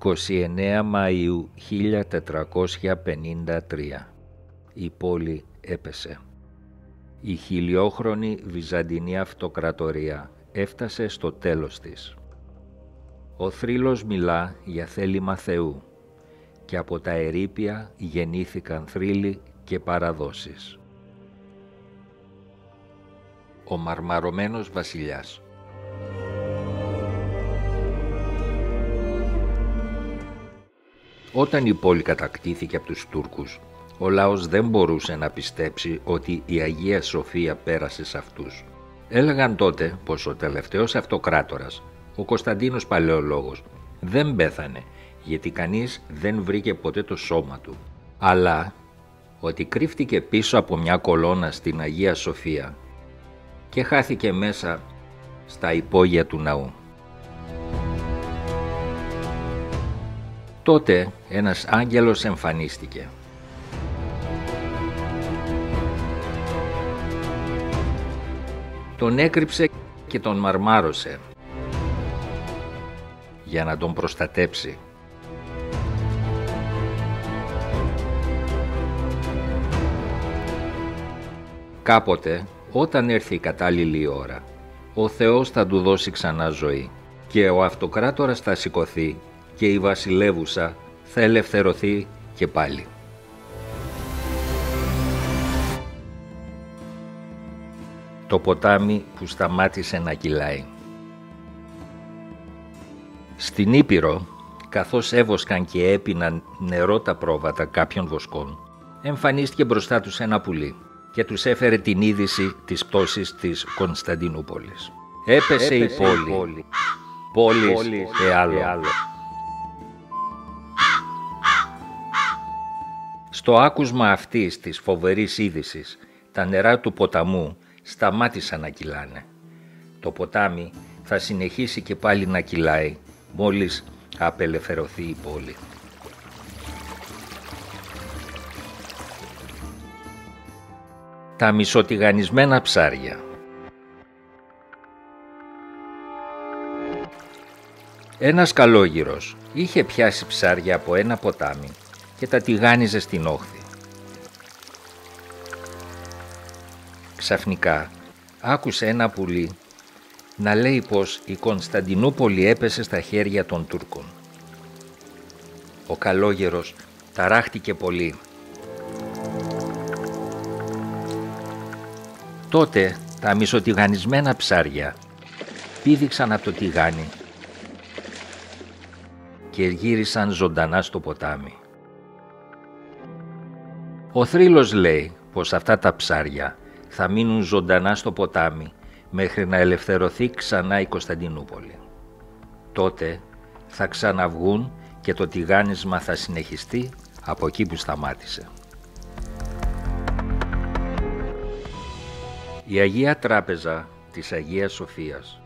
29 Μαΐου 1453 η πόλη έπεσε. Η χιλιόχρονη Βυζαντινή Αυτοκρατορία έφτασε στο τέλος της. Ο θρύλος μιλά για θέλημα Θεού και από τα ερείπια γεννήθηκαν θρύλοι και παραδόσεις. Ο μαρμαρωμένος βασιλιάς. Όταν η πόλη κατακτήθηκε από τους Τούρκους, ο λαός δεν μπορούσε να πιστέψει ότι η Αγία Σοφία πέρασε σε αυτούς. Έλεγαν τότε πως ο τελευταίος αυτοκράτορας, ο Κωνσταντίνος Παλαιολόγος, δεν πέθανε γιατί κανείς δεν βρήκε ποτέ το σώμα του, αλλά ότι κρύφτηκε πίσω από μια κολόνα στην Αγία Σοφία και χάθηκε μέσα στα υπόγεια του ναού. Τότε ένας άγγελος εμφανίστηκε. Τον έκρυψε και τον μαρμάρωσε για να τον προστατέψει. Κάποτε, όταν έρθει η κατάλληλη ώρα, ο Θεός θα του δώσει ξανά ζωή και ο αυτοκράτορας θα σηκωθεί και η βασιλεύουσα θα ελευθερωθεί και πάλι. Το ποτάμι που σταμάτησε να κυλάει. Στην Ήπειρο, καθώς έβοσκαν και έπιναν νερό τα πρόβατα κάποιων βοσκών, εμφανίστηκε μπροστά τους ένα πουλί και τους έφερε την είδηση της πτώσης της Κωνσταντινούπολης. Έπεσε η πόλη, πόλης και άλλο. Στο άκουσμα αυτής της φοβερής είδησης, τα νερά του ποταμού σταμάτησαν να κυλάνε. Το ποτάμι θα συνεχίσει και πάλι να κυλάει μόλις απελευθερωθεί η πόλη. Τα μισοτιγανισμένα ψάρια. Ένας καλόγυρος είχε πιάσει ψάρια από ένα ποτάμι και τα τηγάνιζε στην όχθη. Ξαφνικά άκουσε ένα πουλί να λέει πως η Κωνσταντινούπολη έπεσε στα χέρια των Τούρκων. Ο καλόγερος ταράχτηκε πολύ. Τότε τα μισοτηγανισμένα ψάρια πήδηξαν από το τηγάνι και γύρισαν ζωντανά στο ποτάμι. Ο θρύλος λέει πως αυτά τα ψάρια θα μείνουν ζωντανά στο ποτάμι μέχρι να ελευθερωθεί ξανά η Κωνσταντινούπολη. Τότε θα ξαναβγούν και το τηγάνισμα θα συνεχιστεί από εκεί που σταμάτησε. Η Αγία Τράπεζα της Αγίας Σοφίας.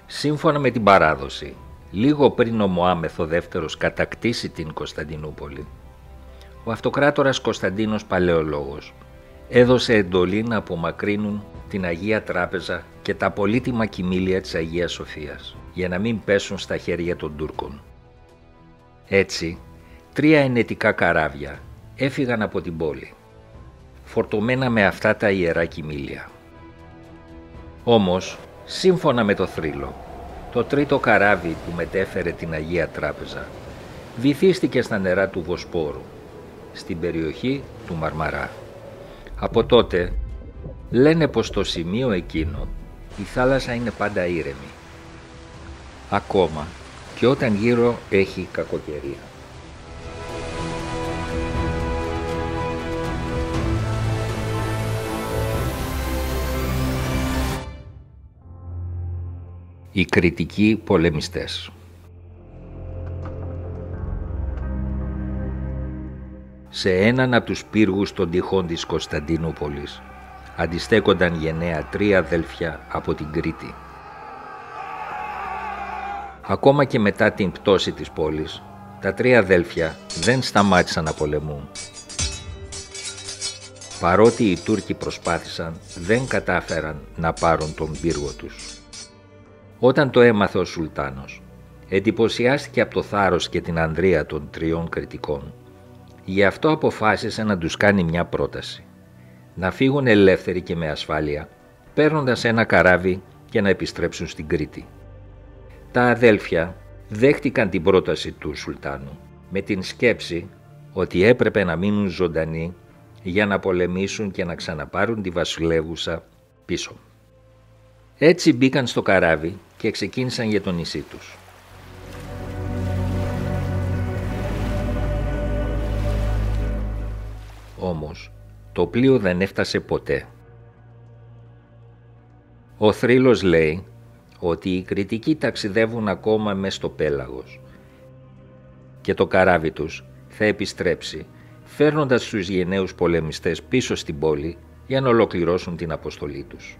Σύμφωνα με την παράδοση, λίγο πριν ο Μωάμεθ ο δεύτερος κατακτήσει την Κωνσταντινούπολη, ο αυτοκράτορας Κωνσταντίνος Παλαιολόγος έδωσε εντολή να απομακρύνουν την Αγία Τράπεζα και τα πολύτιμα κοιμήλια της Αγίας Σοφίας για να μην πέσουν στα χέρια των Τούρκων. Έτσι, 3 ενετικά καράβια έφυγαν από την πόλη, φορτωμένα με αυτά τα ιερά κοιμήλια. Όμως, σύμφωνα με το θρύλο, το τρίτο καράβι που μετέφερε την Αγία Τράπεζα βυθίστηκε στα νερά του Βοσπόρου, στην περιοχή του Μαρμαρά. Από τότε λένε πως στο σημείο εκείνο η θάλασσα είναι πάντα ήρεμη, ακόμα και όταν γύρω έχει κακοκαιρία. Οι κριτικοί πολεμιστές. Σε έναν από τους πύργους των τυχών της Κωνσταντινούπολης αντιστέκονταν γενναία 3 αδέλφια από την Κρήτη. Ακόμα και μετά την πτώση της πόλης, τα 3 αδέλφια δεν σταμάτησαν να πολεμούν. Παρότι οι Τούρκοι προσπάθησαν, δεν κατάφεραν να πάρουν τον πύργο τους. Όταν το έμαθε ο Σουλτάνος, Εντυπωσιάστηκε από το θάρρος και την ανδρεία των 3 κριτικών. Γι' αυτό αποφάσισε να τους κάνει μια πρόταση. Να φύγουν ελεύθεροι και με ασφάλεια, παίρνοντας ένα καράβι και να επιστρέψουν στην Κρήτη. Τα αδέλφια δέχτηκαν την πρόταση του Σουλτάνου, με την σκέψη ότι έπρεπε να μείνουν ζωντανοί για να πολεμήσουν και να ξαναπάρουν τη βασιλεύουσα πίσω. Έτσι μπήκαν στο καράβι και ξεκίνησαν για το νησί τους. Όμως το πλοίο δεν έφτασε ποτέ. Ο θρύλος λέει ότι οι κριτικοί ταξιδεύουν ακόμα μες στο πέλαγος και το καράβι τους θα επιστρέψει φέρνοντας τους γενναίους πολεμιστές πίσω στην πόλη για να ολοκληρώσουν την αποστολή τους.